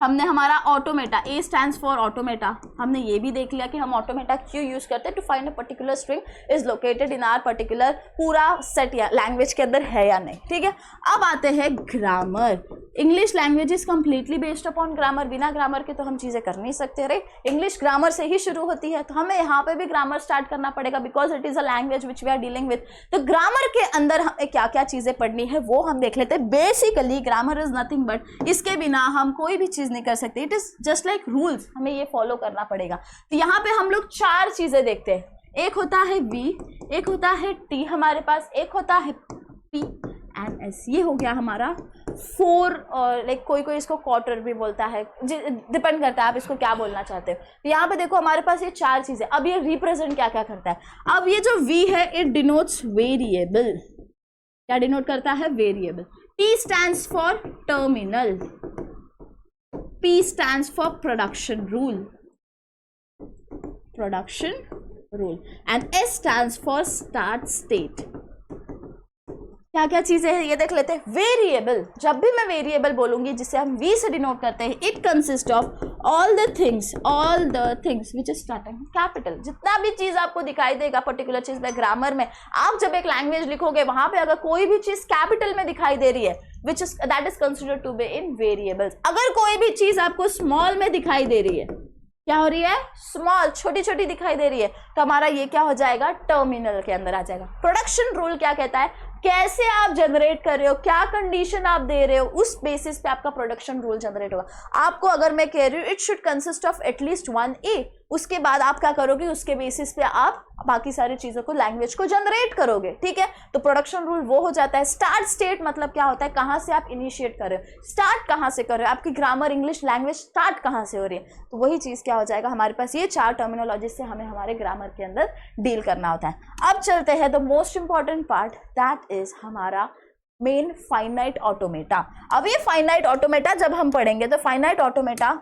हमने हमारा automata, A stands for automata, हमने ये भी देख लिया कि हम ऑटोमेटा क्यों यूज करते हैं, to find a particular string is located in our particular पूरा सेट या लैंग्वेज के अंदर है या नहीं, ठीक है। अब आते हैं grammar. English language is completely based upon grammar, बिना ग्रामर के तो हम चीजें कर नहीं सकते, राइट। इंग्लिश ग्रामर से ही शुरू होती है, तो हमें यहाँ पे भी ग्रामर स्टार्ट करना पड़ेगा, because it is a language which we are dealing with. तो ग्रामर के अंदर हमें क्या क्या चीजें पढ़नी है वो हम देख लेते हैं। Basically grammar is nothing but, इसके बिना हम कोई भी चीज नहीं कर सकते, it is just like rules, हमें ये फॉलो करना पड़ेगा। तो यहाँ पे हम लोग 4 चीजें देखते हैं, एक होता है V, एक होता है T हमारे पास, एक होता है P एंड S। ये हो गया हमारा 4, और लाइक कोई कोई इसको क्वार्टर भी बोलता है, डिपेंड करता है आप इसको क्या बोलना चाहते हो। तो यहाँ पे देखो हमारे पास ये 4 चीजें। अब ये रिप्रेजेंट क्या क्या करता है, अब ये जो V है इट डिनोट्स वेरिएबल, क्या डिनोट करता है, variable. T stands for terminal, P stands for production rule, and S stands for start state, क्या क्या चीजें हैं ये देख लेते हैं। वेरिएबल, जब भी मैं वेरिएबल बोलूंगी जिसे हम वी से डिनोट करते हैं, it consist of all the things which is starting capital. जितना भी चीज आपको दिखाई देगा पर्टिकुलर चीज में, ग्रामर में आप जब एक लैंग्वेज लिखोगे वहां पे अगर कोई भी चीज कैपिटल में दिखाई दे रही है which is that is considered to be in variables. अगर कोई भी चीज आपको स्मॉल में दिखाई दे रही है, क्या हो रही है, स्मॉल, छोटी छोटी दिखाई दे रही है, तो हमारा ये क्या हो जाएगा, टर्मिनल के अंदर आ जाएगा। प्रोडक्शन रूल क्या कहता है, कैसे आप जनरेट कर रहे हो, क्या कंडीशन आप दे रहे हो, उस बेसिस पे आपका प्रोडक्शन रूल जनरेट होगा। आपको अगर मैं कह रही हूँ it should consist of at least 1 ए, उसके बाद आप क्या करोगे, उसके बेसिस पे आप बाकी सारी चीजों को, लैंग्वेज को जनरेट करोगे, ठीक है। तो प्रोडक्शन रूल वो हो जाता है। स्टार्ट स्टेट मतलब क्या होता है, कहाँ से आप इनिशिएट कर रहे हो, स्टार्ट कहाँ से कर रहे हो, आपकी ग्रामर, इंग्लिश लैंग्वेज स्टार्ट कहाँ से हो रही है। तो वही चीज क्या हो जाएगा, हमारे पास ये 4 टर्मिनोलॉजी से हमें हमारे ग्रामर के अंदर डील करना होता है। अब चलते हैं the most important part, that is हमारा मेन फाइनाइट ऑटोमेटा। अब ये फाइनाइट ऑटोमेटा जब हम पढ़ेंगे तो फाइनाइट ऑटोमेटा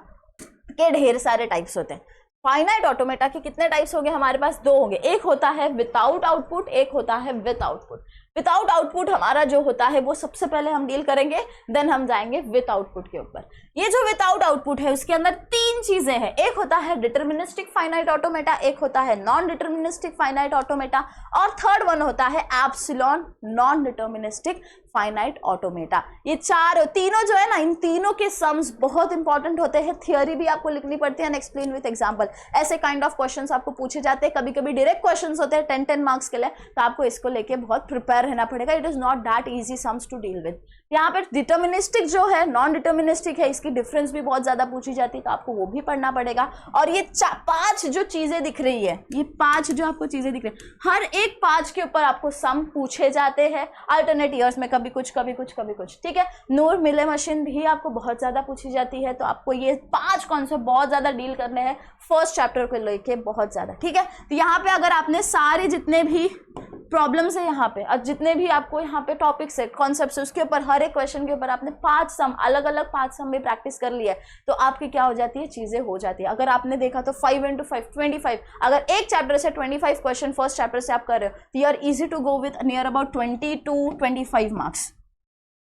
के ढेर सारे टाइप्स होते हैं। फाइनाइट ऑटोमेटा के कितने टाइप्स होंगे, हमारे पास 2 होंगे, एक होता है विदाउट आउटपुट, एक होता है विद आउटपुट। विदाउट आउटपुट हमारा जो होता है वो सबसे पहले हम डील करेंगे, देन हम जाएंगे विद आउटपुट के ऊपर। ये जो विदाउट आउटपुट है उसके अंदर 3 चीजें हैं, एक होता है डिटर्मिनिस्टिक फाइनाइट ऑटोमेटा, एक होता है नॉन डिटर्मिनिस्टिक फाइनाइट ऑटोमेटा, और थर्ड वन होता है epsilon non deterministic finite automata. ये तीनों जो है ना, इन तीनों के सम्स बहुत इंपॉर्टेंट होते हैं। थियोरी भी आपको लिखनी पड़ती है, एक्सप्लेन विद एग्जांपल, ऐसे काइंड ऑफ क्वेश्चंस आपको पूछे जाते हैं। कभी कभी डायरेक्ट क्वेश्चंस होते हैं 10 मार्क्स के लिए, तो आपको इसको लेके बहुत प्रिपेयर रहना पड़ेगा। It is not that easy sums to deal with. यहाँ पे डिटर्मिनिस्टिक जो है, नॉन डिटर्मिनिस्टिक है, इसकी डिफरेंस भी बहुत ज्यादा पूछी जाती है, तो आपको वो भी पढ़ना पड़ेगा। और ये 5 जो चीजें दिख रही है, ये 5 जो आपको चीजें दिख रही है, हर एक 5 के ऊपर आपको सम पूछे जाते हैं अल्टरनेट ईयर्स में, कभी कुछ कभी कुछ कभी कुछ, ठीक है। नूर मिले मशीन भी आपको बहुत ज्यादा पूछी जाती है, तो आपको ये 5 कॉन्सेप्ट बहुत ज्यादा डील करने हैं फर्स्ट चैप्टर को लेके, बहुत ज्यादा, ठीक है। तो यहाँ पे अगर आपने सारे जितने भी प्रॉब्लम्स है यहाँ पे, और जितने भी आपको यहाँ पे टॉपिक्स है, कॉन्सेप्ट्स है, उसके ऊपर हर एक क्वेश्चन के ऊपर आपने 5 सम, अलग अलग 5 सम भी प्रैक्टिस कर लिया है, तो आपकी क्या हो जाती है, चीजें हो जाती है। अगर आपने देखा तो 5 into 5 25, अगर एक चैप्टर से 25 क्वेश्चन फर्स्ट चैप्टर से आप कर रहे हो, तो you are easy to go with near about 20 to 25 marks.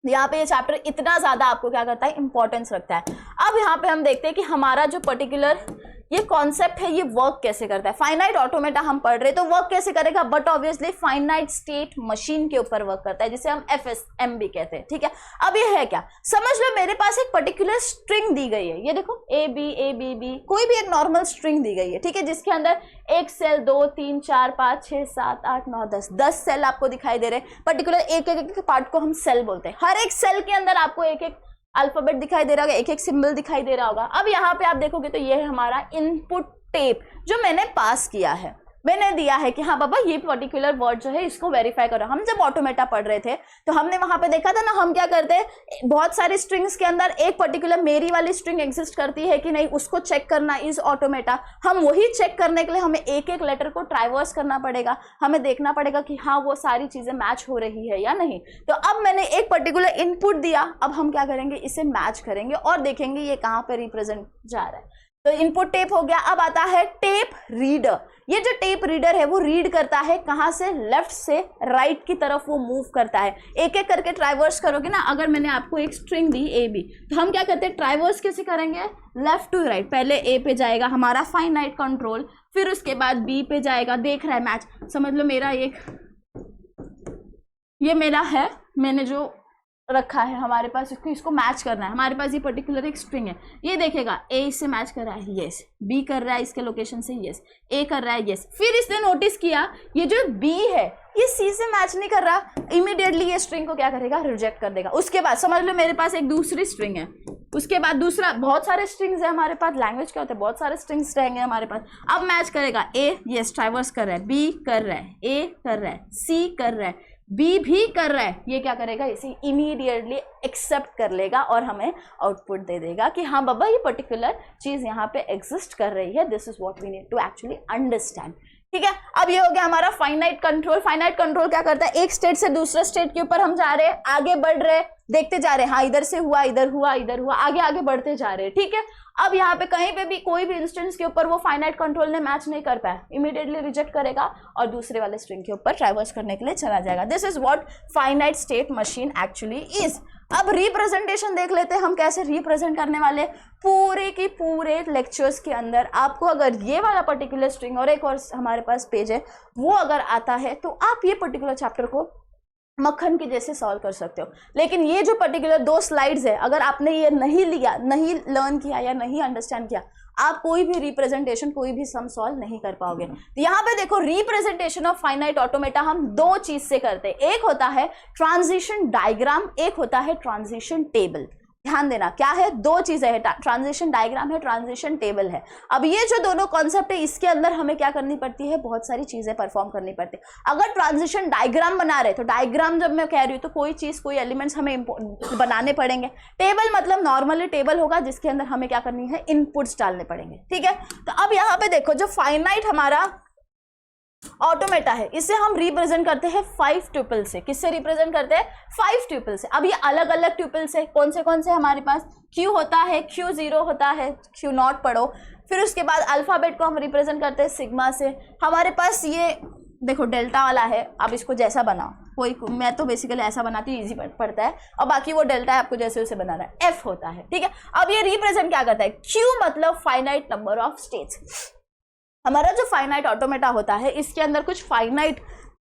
यहाँ पे ये चैप्टर इतना ज्यादा आपको क्या करता है, इंपॉर्टेंस रखता है। अब यहाँ पे हम देखते हैं कि हमारा जो पर्टिकुलर ये कॉन्सेप्ट है ये वर्क कैसे करता है। फाइनाइट ऑटोमेटा हम पढ़ रहे तो वर्क कैसे करेगा, but obviously finite state machine के ऊपर वर्क करता है, जिसे हम FSM भी कहते हैं, ठीक है। अब ये है क्या, समझ लो मेरे पास एक पर्टिकुलर स्ट्रिंग दी गई है, ये देखो A B कोई भी एक नॉर्मल स्ट्रिंग दी गई है, ठीक है, जिसके अंदर एक सेल 2 3 4 5 6 7 8 9 10 सेल आपको दिखाई दे रहे हैं। पर्टिकुलर एक पार्ट को हम सेल बोलते हैं। हर एक सेल के अंदर आपको एक अल्फाबेट दिखाई दे रहा होगा, एक सिंबल दिखाई दे रहा होगा। अब यहाँ पे आप देखोगे तो ये है हमारा इनपुट टेप, जो मैंने पास किया है, मैंने दिया है कि हाँ बाबा ये पर्टिकुलर वर्ड जो है इसको वेरीफाई करो। हम जब ऑटोमेटा पढ़ रहे थे तो हमने वहां पे देखा था ना, हम क्या करते हैं, बहुत सारे स्ट्रिंग्स के अंदर एक पर्टिकुलर मेरी वाली स्ट्रिंग एग्जिस्ट करती है कि नहीं, उसको चेक करना इज ऑटोमेटा। हम वही चेक करने के लिए हमें एक लेटर को ट्राइवर्स करना पड़ेगा, हमें देखना पड़ेगा कि हाँ वो सारी चीजें मैच हो रही है या नहीं। तो अब मैंने एक पर्टिकुलर इनपुट दिया, अब हम क्या करेंगे, इसे मैच करेंगे और देखेंगे ये कहाँ पे रिप्रेजेंट जा रहा है। तो इनपुट टेप हो गया। अब आता है टेप रीडर। ये जो टेप रीडर है वो रीड करता है कहां से, लेफ्ट से राइट की तरफ वो मूव करता है। एक एक करके ट्राइवर्स करोगे ना, अगर मैंने आपको एक स्ट्रिंग दी AB, तो हम क्या करते हैं, ट्राइवर्स कैसे करेंगे, लेफ्ट टू राइट। पहले A पे जाएगा हमारा फाइनाइट कंट्रोल, फिर उसके बाद B पे जाएगा, देख रहा है मैच। समझ लो मेरा ये मेरा है, मैंने जो रखा है हमारे पास, इसको मैच करना है। हमारे पास ये पर्टिकुलर एक स्ट्रिंग है, ये देखेगा A इससे मैच कर रहा है, यस, B कर रहा है इसके लोकेशन से, यस, A कर रहा है, यस। फिर इसने नोटिस किया ये जो B है ये C से मैच नहीं कर रहा, इमीडिएटली ये स्ट्रिंग को क्या करेगा, रिजेक्ट कर देगा। उसके बाद समझ लो मेरे पास एक दूसरी स्ट्रिंग है, उसके बाद दूसरा, बहुत सारे स्ट्रिंग्स है हमारे पास, लैंग्वेज क्या होता है, बहुत सारे स्ट्रिंग्स रहेंगे हमारे पास। अब मैच करेगा A, यस ट्राइवर्स कर रहा है, B कर रहा है, A कर रहा है, C कर रहा है, B भी कर रहा है, ये क्या करेगा, इसे इमीडिएटली एक्सेप्ट कर लेगा और हमें आउटपुट दे देगा कि हाँ बाबा ये पर्टिकुलर चीज यहाँ पे एग्जिस्ट कर रही है। This is what we need to actually understand. ठीक है। अब ये हो गया हमारा फाइनाइट कंट्रोल। फाइनाइट कंट्रोल क्या करता है, एक स्टेट से दूसरे स्टेट के ऊपर हम जा रहे हैं, आगे बढ़ रहे, देखते जा रहे हैं, हाँ इधर से हुआ, इधर हुआ, इधर हुआ, आगे आगे बढ़ते जा रहे हैं, ठीक है। अब यहाँ पे कहीं पे भी कोई भी इंस्टेंस के ऊपर वो फाइनाइट कंट्रोल ने मैच नहीं कर पाया, इमीडिएटली रिजेक्ट करेगा और दूसरे वाले स्ट्रिंग के ऊपर ट्रैवर्स करने के लिए चला जाएगा। This is what finite state machine actually is. अब रिप्रेजेंटेशन देख लेते हैं हम कैसे रिप्रेजेंट करने वाले। पूरे की पूरे लेक्चर्स के अंदर आपको अगर ये वाला पर्टिकुलर स्ट्रिंग और एक और हमारे पास पेज है वो अगर आता है तो आप ये पर्टिकुलर चैप्टर को मक्खन के जैसे सॉल्व कर सकते हो। लेकिन ये जो पर्टिकुलर 2 स्लाइड्स है, अगर आपने ये नहीं लिया, नहीं लर्न किया या नहीं अंडरस्टैंड किया, आप कोई भी रिप्रेजेंटेशन, कोई भी सम सॉल्व नहीं कर पाओगे। तो यहाँ पे देखो रिप्रेजेंटेशन ऑफ फाइनाइट ऑटोमेटा हम 2 चीज से करते हैं, एक होता है ट्रांजिशन डायग्राम, एक होता है ट्रांजिशन टेबल। ध्यान देना क्या है, 2 चीजें हैं, ट्रांजिशन डायग्राम है, ट्रांजिशन टेबल है। अब ये जो दोनों कॉन्सेप्ट है इसके अंदर हमें क्या करनी पड़ती है, बहुत सारी चीजें परफॉर्म करनी पड़ती है। अगर ट्रांजिशन डायग्राम बना रहे तो डायग्राम जब मैं कह रही हूँ तो कोई चीज, कोई एलिमेंट्स हमें बनाने पड़ेंगे। टेबल मतलब नॉर्मली टेबल होगा जिसके अंदर हमें क्या करनी है, इनपुट्स डालने पड़ेंगे, ठीक है। तो अब यहाँ पे देखो जो फाइनाइट हमारा ऑटोमेटा है इसे हम रिप्रेजेंट करते हैं 5 ट्यूपल से। किससे रिप्रेजेंट करते हैं, 5 ट्यूपल से। अब ये अलग अलग ट्यूपल्स है, कौन से हमारे पास Q होता है, Q0 होता है, Q0 पढ़ो। फिर उसके बाद अल्फाबेट को हम रिप्रेजेंट करते हैं सिग्मा से। हमारे पास ये देखो डेल्टा वाला है, आप इसको जैसा बनाओ, कोई मैं तो बेसिकली ऐसा बनाती हूँ, ईजी पड़ता है, और बाकी वो डेल्टा है आपको जैसे उसे बनाना है। F होता है, ठीक है। अब ये रिप्रेजेंट क्या करता है, Q मतलब फाइनाइट नंबर ऑफ स्टेट्स। हमारा जो फाइनाइट ऑटोमेटा होता है इसके अंदर कुछ फाइनाइट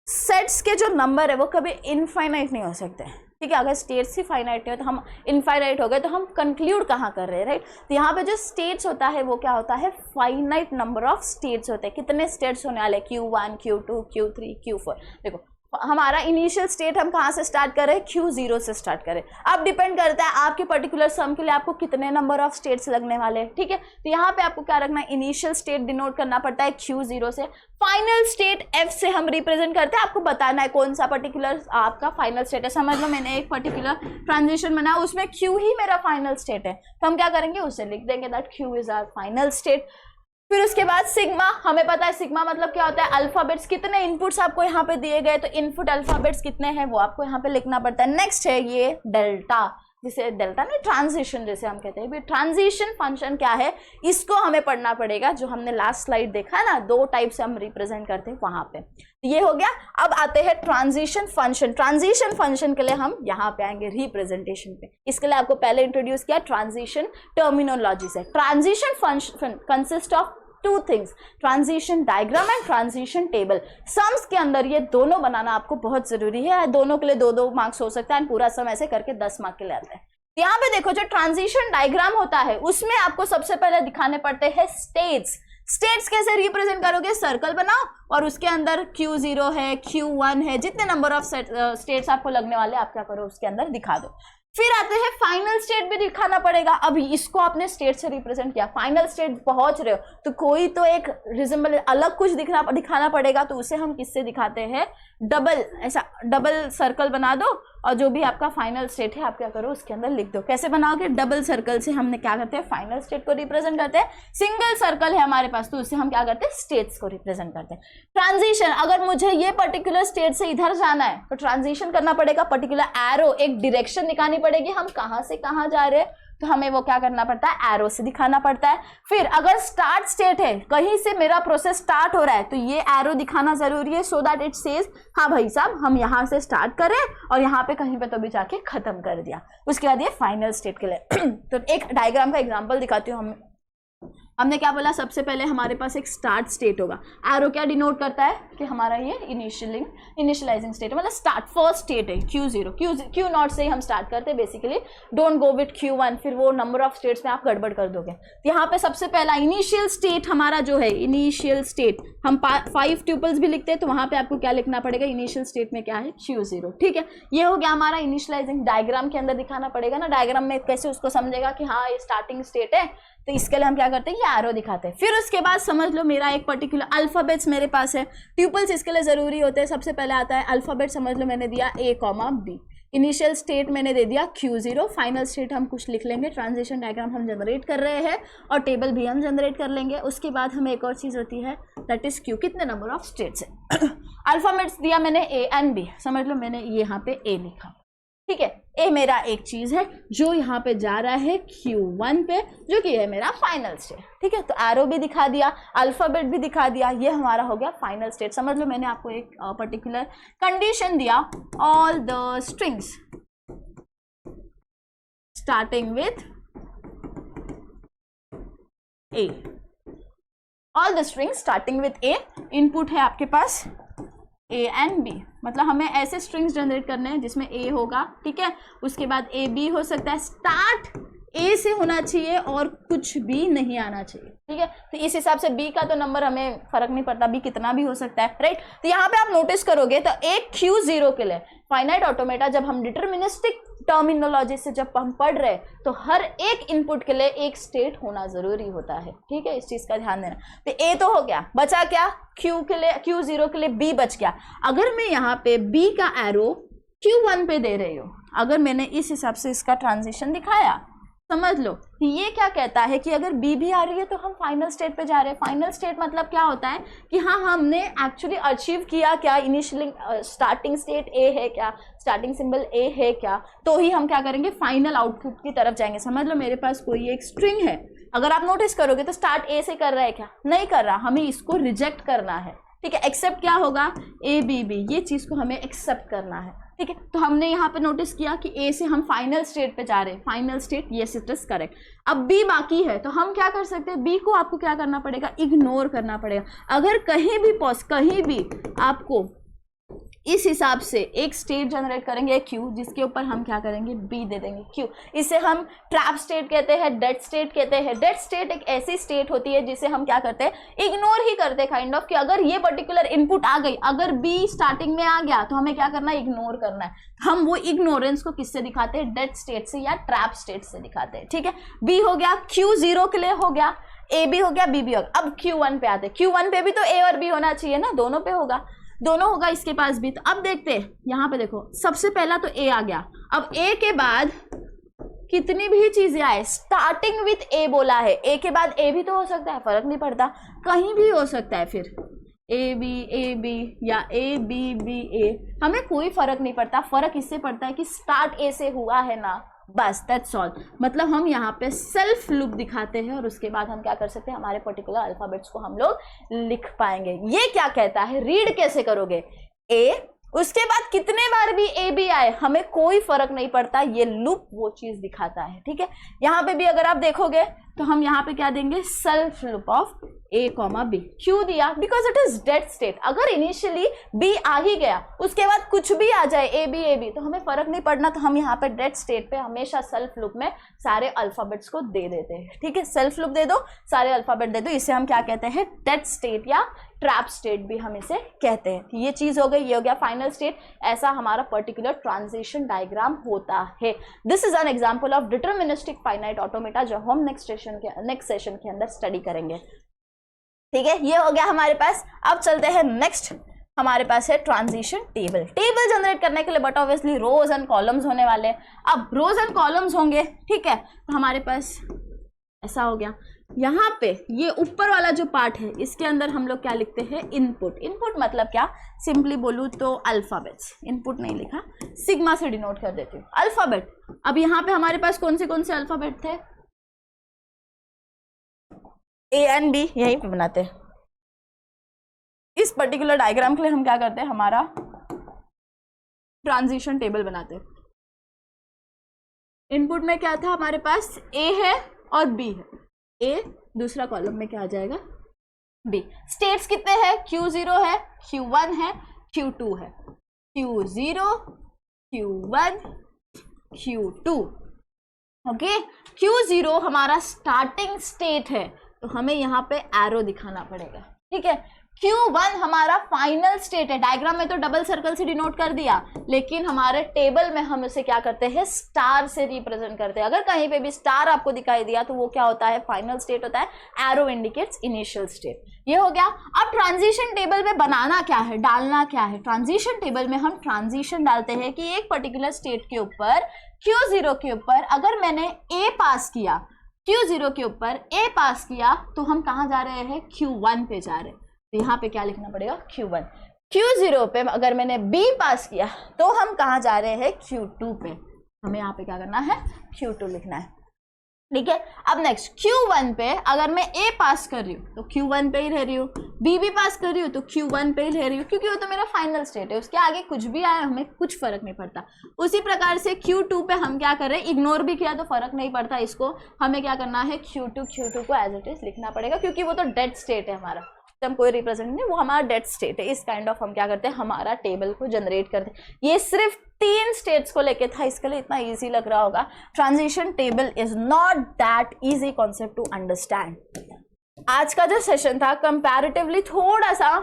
सेट्स के जो नंबर है वो कभी इनफाइनाइट नहीं हो सकते, ठीक है। अगर स्टेट्स ही फाइनाइट नहीं हो तो हम इनफाइनाइट हो गए, तो हम कंक्लूड कहाँ कर रहे हैं, राइट। तो यहाँ पे जो स्टेट्स होता है वो क्या होता है, फाइनाइट नंबर ऑफ स्टेट्स होते हैं। कितने स्टेट्स होने वाले, Q1, Q2, Q3, Q4। देखो हमारा इनिशियल स्टेट हम कहाँ से स्टार्ट करें, Q0 से स्टार्ट करें। अब डिपेंड करता है आपके पर्टिकुलर सम के लिए आपको कितने नंबर ऑफ स्टेट्स लगने वाले हैं, ठीक है। तो यहाँ पे आपको क्या रखना है, इनिशियल स्टेट डिनोट करना पड़ता है Q0 से। फाइनल स्टेट F से हम रिप्रेजेंट करते हैं। आपको बताना है कौन सा पर्टिकुलर आपका फाइनल स्टेट है। समझ लो मैंने एक पर्टिकुलर ट्रांजिशन बनाया, उसमें Q ही मेरा फाइनल स्टेट है, तो हम क्या करेंगे, उसे लिख देंगे that Q is our final state. फिर उसके बाद सिग्मा, हमें पता है सिग्मा मतलब क्या होता है, अल्फाबेट्स, कितने इनपुट्स आपको यहाँ पे दिए गए तो इनपुट अल्फाबेट्स कितने हैं वो आपको यहाँ पे लिखना पड़ता है। नेक्स्ट है ये डेल्टा, जिसे डेल्टा नहीं ट्रांजिशन जैसे हम कहते हैं। ट्रांजिशन फंक्शन क्या है इसको हमें पढ़ना पड़ेगा, जो हमने लास्ट स्लाइड देखा ना, 2 टाइप से हम रिप्रेजेंट करते हैं वहां पे। ये हो गया। अब आते हैं ट्रांजिशन फंक्शन। ट्रांजिशन फंक्शन के लिए हम यहाँ पे आएंगे रिप्रेजेंटेशन पे। इसके लिए आपको पहले इंट्रोड्यूस किया ट्रांजिशन टर्मिनोलॉजी से। Transition function consist of 2 things, transition diagram and transition table. Sums के अंदर ये दोनों बनाना आपको बहुत जरूरी है। दोनों के लिए 2-2 मार्क्स हो सकता है, पूरा सम ऐसे करके 10 मार्क के लिए आता है। यहाँ पे देखो जो ट्रांजिशन डायग्राम होता है उसमें आपको सबसे पहले दिखाने पड़ते हैं स्टेट्स। स्टेट्स कैसे रिप्रेजेंट करोगे, सर्कल बनाओ और उसके अंदर Q0 है, Q1 है, जितने नंबर ऑफ स्टेट्स आपको लगने वाले आप क्या करो उसके अंदर दिखा दो। फिर आते हैं फाइनल स्टेट भी दिखाना पड़ेगा। अब इसको आपने स्टेट से रिप्रेजेंट किया, फाइनल स्टेट पहुंच रहे हो तो कोई तो एक रिजेंबल अलग कुछ दिखाना पड़ेगा, तो उसे हम किससे दिखाते हैं, डबल, ऐसा डबल सर्कल बना दो और जो भी आपका फाइनल स्टेट है आप क्या करो उसके अंदर लिख दो। कैसे बनाओगे, डबल सर्कल से हमने क्या करते हैं, फाइनल स्टेट को रिप्रेजेंट करते हैं। सिंगल सर्कल है हमारे पास तो उससे हम क्या करते हैं, स्टेट्स को रिप्रेजेंट करते हैं। ट्रांजिशन, अगर मुझे ये पर्टिकुलर स्टेट से इधर जाना है तो ट्रांजिशन करना पड़ेगा, पर्टिकुलर एरो, एक डायरेक्शन दिखानी पड़ेगी, हम कहां से कहां जा रहे हैं तो हमें वो क्या करना पड़ता है, एरो से दिखाना पड़ता है। फिर अगर स्टार्ट स्टेट है, कहीं से मेरा प्रोसेस स्टार्ट हो रहा है तो ये एरो दिखाना जरूरी है, सो दैट इट सेज हाँ भाई साहब हम यहाँ से स्टार्ट करें और यहाँ पे कहीं पे तो भी जाके खत्म कर दिया। उसके बाद ये फाइनल स्टेट के लिए तो एक डायग्राम का एग्जांपल दिखाती हूँ। हमने क्या बोला, सबसे पहले हमारे पास एक स्टार्ट स्टेट होगा। एरो क्या डिनोट करता है कि हमारा ये इनिशियलाइजिंग स्टेट है, मतलब स्टार्ट फर्स्ट स्टेट है Q0, Q0 से ही हम स्टार्ट करते हैं basically. Don't go with Q1, फिर वो नंबर ऑफ स्टेट्स में आप गड़बड़ कर दोगे। तो यहाँ पे सबसे पहला इनिशियल स्टेट हमारा जो है, इनिशियल स्टेट हम 5 ट्यूपल्स भी लिखते हैं तो वहां पे आपको क्या लिखना पड़ेगा, इनिशियल स्टेट में क्या है, Q0, ठीक है। ये हो गया हमारा इनिशियलाइजिंग। डायग्राम के अंदर दिखाना पड़ेगा ना, डायग्राम में कैसे उसको समझेगा कि हाँ ये स्टार्टिंग स्टेट है, तो इसके लिए हम क्या करते हैं, ये एरो दिखाते हैं। फिर उसके बाद समझ लो मेरा एक पर्टिकुलर अल्फाबेट्स मेरे पास है, ट्यूपल्स इसके लिए जरूरी होते हैं। सबसे पहले आता है अल्फाबेट, समझ लो मैंने दिया A, B। इनिशियल स्टेट मैंने दे दिया Q0, फाइनल स्टेट हम कुछ लिख लेंगे, ट्रांजिशन डायग्राम हम जनरेट कर रहे हैं और टेबल भी हम जनरेट कर लेंगे। उसके बाद हमें एक और चीज़ होती है दैट इज Q, कितने नंबर ऑफ स्टेट्स है। अल्फाबेट्स दिया मैंने A एंड B, समझ लो मैंने यहाँ पे A लिखा, ठीक है। ए मेरा एक चीज है जो यहाँ पे जा रहा है Q1 पे, जो कि है मेरा फाइनल स्टेट, ठीक है। तो एरो भी दिखा दिया, अल्फाबेट भी दिखा दिया, ये हमारा हो गया फाइनल स्टेट। समझ लो मैंने आपको एक पर्टिकुलर कंडीशन दिया, all the strings starting with A, all the strings starting with A, input है आपके पास ए एंड बी, मतलब हमें ऐसे स्ट्रिंग्स जनरेट करने हैं जिसमें ए होगा, ठीक है। उसके बाद ए बी हो सकता है, स्टार्ट ए से होना चाहिए और कुछ भी नहीं आना चाहिए, ठीक है। तो इस हिसाब से बी का तो नंबर हमें फर्क नहीं पड़ता, बी कितना भी हो सकता है, राइट। तो यहाँ पे आप नोटिस करोगे तो एक Q0 के लिए फाइनाइट ऑटोमेटा, जब हम डिटर्मिनिस्टिक टर्मिनोलॉजी से जब हम पढ़ रहे तो हर एक इनपुट के लिए एक स्टेट होना जरूरी होता है, ठीक है। इस चीज का ध्यान देना। तो ए तो हो गया, बचा क्या, Q के लिए, Q0 के लिए B बच गया। अगर मैं यहाँ पे B का एरो Q1 पे दे रही हूँ, अगर मैंने इस हिसाब से इसका ट्रांजिशन दिखाया, समझ लो ये क्या कहता है कि अगर बी भी आ रही है तो हम फाइनल स्टेट पे जा रहे हैं। फाइनल स्टेट मतलब क्या होता है कि हाँ हमने एक्चुअली अचीव किया क्या, इनिशियली स्टार्टिंग स्टेट ए है क्या, स्टार्टिंग सिंबल ए है क्या, तो ही हम क्या करेंगे, फाइनल आउटपुट की तरफ जाएंगे। समझ लो मेरे पास कोई एक स्ट्रिंग है, अगर आप नोटिस करोगे तो स्टार्ट ए से कर रहा है क्या, नहीं कर रहा, हमें इसको रिजेक्ट करना है, ठीक है। एक्सेप्ट क्या होगा, ए बी बी, ये चीज को हमें एक्सेप्ट करना है, ठीक है। तो हमने यहाँ पे नोटिस किया कि ए से हम फाइनल स्टेट पे जा रहे हैं, final state, yes it is correct. अब बी बाकी है तो हम क्या कर सकते हैं, बी को आपको क्या करना पड़ेगा, इग्नोर करना पड़ेगा। अगर कहीं भी आपको इस हिसाब से एक स्टेट जनरेट करेंगे Q, जिसके ऊपर हम क्या करेंगे, B दे देंगे Q, इसे हम ट्रैप स्टेट कहते हैं, डेड स्टेट कहते हैं। डेड स्टेट एक ऐसी स्टेट होती है जिसे हम क्या करते हैं, इग्नोर ही करते हैं काइंड ऑफ, कि अगर ये पर्टिकुलर इनपुट आ गई, अगर B स्टार्टिंग में आ गया तो हमें क्या करना है, इग्नोर करना है। हम वो इग्नोरेंस को किससे दिखाते हैं, डेड स्टेट से या ट्रैप स्टेट से दिखाते हैं, ठीक है। B हो गया, Q0 के लिए हो गया, A भी हो गया, B भी हो गया। अब Q1 पे आते हैं, Q1 पे भी तो A और B होना चाहिए ना, दोनों पे होगा, दोनों होगा इसके पास भी। तो अब देखते हैं, यहाँ पे देखो सबसे पहला तो ए आ गया। अब ए के बाद कितनी भी चीजें आए, स्टार्टिंग विथ ए बोला है, ए के बाद ए भी तो हो सकता है, फर्क नहीं पड़ता, कहीं भी हो सकता है, फिर ए बी या ए बी ए, हमें कोई फर्क नहीं पड़ता। फर्क इससे पड़ता है कि स्टार्ट ए से हुआ है ना, बस दैट्स ऑल। मतलब हम यहाँ पे सेल्फ लूप दिखाते हैं और उसके बाद हम क्या कर सकते हैं, हमारे पर्टिकुलर अल्फाबेट्स को हम लोग लिख पाएंगे। ये क्या कहता है, रीड कैसे करोगे, ए, उसके बाद कितने बार भी ए बी आए हमें कोई फर्क नहीं पड़ता, ये लूप वो चीज दिखाता है, ठीक है। यहाँ पे भी अगर आप देखोगे तो हम यहाँ पे क्या देंगे, self loop of A comma B. क्यों दिया, because it is dead state. अगर इनिशियली बी आ ही गया, उसके बाद कुछ भी आ जाए ए बी तो हमें फर्क नहीं पड़ना, तो हम यहाँ पे डेड स्टेट पे हमेशा सेल्फ लूप में सारे अल्फाबेट्स को दे देते हैं, ठीक है। सेल्फ लूप दे दो, सारे अल्फाबेट दे दो, इसे हम क्या कहते हैं, डेड स्टेट या ट्रैप स्टेट भी हम इसे कहते हैं। ये चीज हो गई, ये हो गया फाइनल स्टेट। ऐसा हमारा पर्टिकुलर ट्रांजिशन डायग्राम होता है। This is an example of deterministic finite automata, जो हम नेक्स्ट सेशन के अंदर स्टडी करेंगे, ठीक है। ये हो गया हमारे पास। अब चलते हैं नेक्स्ट, हमारे पास है ट्रांजिशन टेबल। टेबल जनरेट करने के लिए but obviously rows and columns होने वाले हैं। अब रोज एंड कॉलम्स होंगे, ठीक है, तो हमारे पास ऐसा हो गया। यहाँ पे ये ऊपर वाला जो पार्ट है, इसके अंदर हम लोग क्या लिखते हैं, इनपुट। इनपुट मतलब क्या, सिंपली बोलूँ तो अल्फाबेट्स, इनपुट नहीं लिखा, सिग्मा से डिनोट कर देती हूँ, अल्फाबेट। अब यहाँ पे हमारे पास कौन से अल्फाबेट थे, ए एंड बी, यहीं पे बनाते हैं। इस पर्टिकुलर डायग्राम के लिए हम क्या करते हैं, हमारा ट्रांजिशन टेबल बनाते हैं। इनपुट में क्या था हमारे पास, ए है और बी है। ए, दूसरा कॉलम में क्या आ जाएगा, बी। स्टेट्स कितने हैं, Q0 है, Q1 है, Q2 है, Q0, Q1, Q2, okay. Q0 हमारा स्टार्टिंग स्टेट है, तो हमें यहाँ पे एरो दिखाना पड़ेगा, ठीक है। Q1 हमारा फाइनल स्टेट है, डायग्राम में तो डबल सर्कल से डिनोट कर दिया, लेकिन हमारे टेबल में हम इसे क्या करते हैं, स्टार से रिप्रेजेंट करते हैं। अगर कहीं पे भी स्टार आपको दिखाई दिया तो वो क्या होता है, फाइनल स्टेट होता है, एरो इंडिकेट्स इनिशियल स्टेट। ये हो गया। अब ट्रांजिशन टेबल में बनाना क्या है, डालना क्या है, ट्रांजिशन टेबल में हम ट्रांजिशन डालते हैं कि एक पर्टिकुलर स्टेट के ऊपर Q0 के ऊपर अगर मैंने A पास किया, Q0 के ऊपर A पास किया तो हम कहाँ जा रहे हैं, Q1 पे जा रहे हैं। तो यहाँ पे क्या लिखना पड़ेगा, Q1। Q0 पे अगर मैंने B पास किया तो हम कहाँ जा रहे हैं, Q2 पे। हमें यहाँ पे क्या करना है, Q2 लिखना है, ठीक है। अब नेक्स्ट Q1 पे अगर मैं A पास कर रही हूँ तो Q1 पे ही रह रही हूँ, B भी पास कर रही हूँ तो Q1 पे ही रह रही हूँ, क्योंकि वो तो मेरा फाइनल स्टेट है, उसके आगे कुछ भी आया हमें कुछ फर्क नहीं पड़ता। उसी प्रकार से Q2 पे हम क्या कर रहे हैं, इग्नोर भी किया तो फर्क नहीं पड़ता, इसको हमें क्या करना है, Q2 को एज इट इज लिखना पड़ेगा, क्योंकि वो तो डेड स्टेट है हमारा, हम कोई रिप्रेजेंट नहीं, वो हमारा डेड स्टेट है। इस काइंड ऑफ हम क्या करते हैं, हमारा टेबल को जनरेट करते हैं। ये सिर्फ 3 स्टेट्स को लेके था, इसके लिए इतना इजी लग रहा होगा। Transition table is not that easy concept to understand. आज का जो सेशन था कंपैरेटिवली थोड़ा सा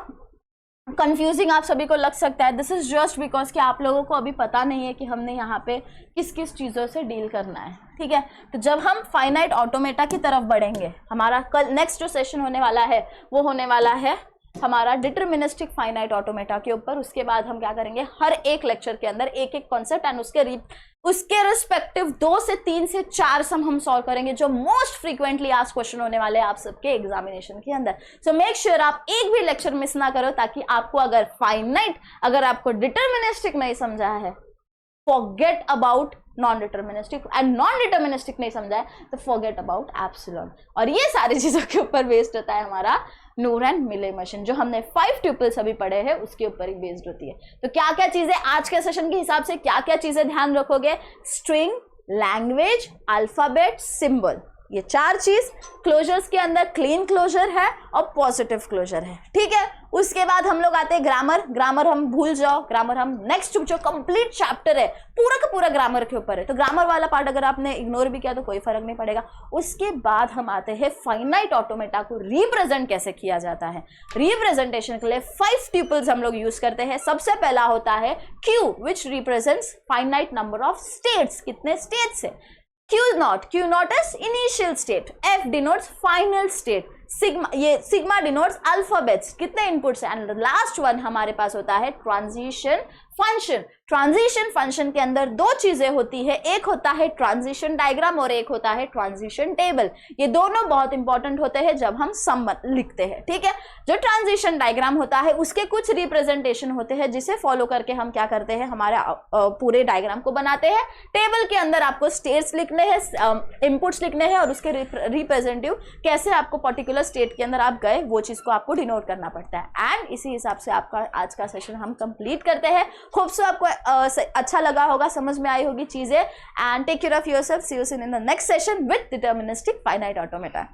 कंफ्यूजिंग आप सभी को लग सकता है। दिस इज जस्ट बिकॉज कि आप लोगों को अभी पता नहीं है कि हमने यहाँ पे किस किस चीज़ों से डील करना है, ठीक है। तो जब हम फाइनाइट ऑटोमेटा की तरफ बढ़ेंगे, हमारा कल नेक्स्ट जो सेशन होने वाला है वो होने वाला है हमारा डिटरमिनिस्टिक फाइनाइट ऑटोमेटा के ऊपर। उसके बाद हम क्या करेंगे, हर एक लेक्चर के अंदर एक एक कॉन्सेप्ट एंड उसके रिस्पेक्टिव 2 से 3 से 4 सम हम सॉल्व करेंगे, जो मोस्ट फ्रीक्वेंटली आस्क्ड क्वेश्चन होने वाले हैं आप सबके एग्जामिनेशन के अंदर। सो मेक श्योर आप एक भी लेक्चर मिस ना करो, ताकि आपको अगर फाइनाइट, अगर आपको डिटरमिनिस्टिक नहीं समझा है, forget about non deterministic, and non deterministic नहीं समझा है तो फॉरगेट अबाउट एप्सिलॉन। और ये सारी चीजों के ऊपर बेस्ड होता है हमारा नूर एंड मिले मशीन, जो हमने 5 ट्यूपल्स अभी पढ़े हैं उसके ऊपर ही बेस्ड होती है। तो क्या क्या चीजें आज के सेशन के हिसाब से क्या क्या चीजें ध्यान रखोगे, स्ट्रिंग, लैंग्वेज, अल्फाबेट, सिंबल, ये 4 चीज क्लोजर्स के अंदर क्लीन क्लोजर है और पॉजिटिव क्लोजर है, ठीक है। उसके बाद हम लोग आते हैं ग्रामर। ग्रामर हम भूल जाओ, ग्रामर हम नेक्स्ट जो कंप्लीट चैप्टर है पूरा का पूरा ग्रामर के ऊपर है, तो ग्रामर वाला पार्ट अगर आपने इग्नोर भी किया तो कोई फर्क नहीं पड़ेगा। उसके बाद हम आते हैं फाइनाइट ऑटोमेटा को रिप्रेजेंट कैसे किया जाता है। रिप्रेजेंटेशन के लिए 5 ट्यूपल्स हम लोग यूज करते हैं। सबसे पहला होता है Q, which represents finite number of states, कितने स्टेट्स है। Q naught is initial state, F denotes final state, sigma denotes alphabets, कितने इनपुट्स हैं, एंड लास्ट वन हमारे पास होता है ट्रांजिशन फंक्शन। ट्रांजिशन फंक्शन के अंदर 2 चीजें होती है, एक होता है ट्रांजिशन डायग्राम और एक होता है ट्रांजिशन टेबल। ये दोनों बहुत इंपॉर्टेंट होते हैं जब हम सम लिखते हैं, ठीक है। जो ट्रांजिशन डायग्राम होता है उसके कुछ रिप्रेजेंटेशन होते हैं जिसे फॉलो करके हम क्या करते हैं, हमारे पूरे डायग्राम को बनाते हैं। टेबल के अंदर आपको स्टेट्स लिखने हैं, इनपुट्स लिखने हैं और उसके रिप्रेजेंटेटिव कैसे आपको पर्टिकुलर स्टेट के अंदर आप गए वो चीज को आपको डिनोट करना पड़ता है। एंड इसी हिसाब से आपका आज का सेशन हम कंप्लीट करते हैं। होप सो आपको अच्छा लगा होगा, समझ में आई होगी चीजें। And take care of yourself, see you soon in the next session with deterministic finite automata.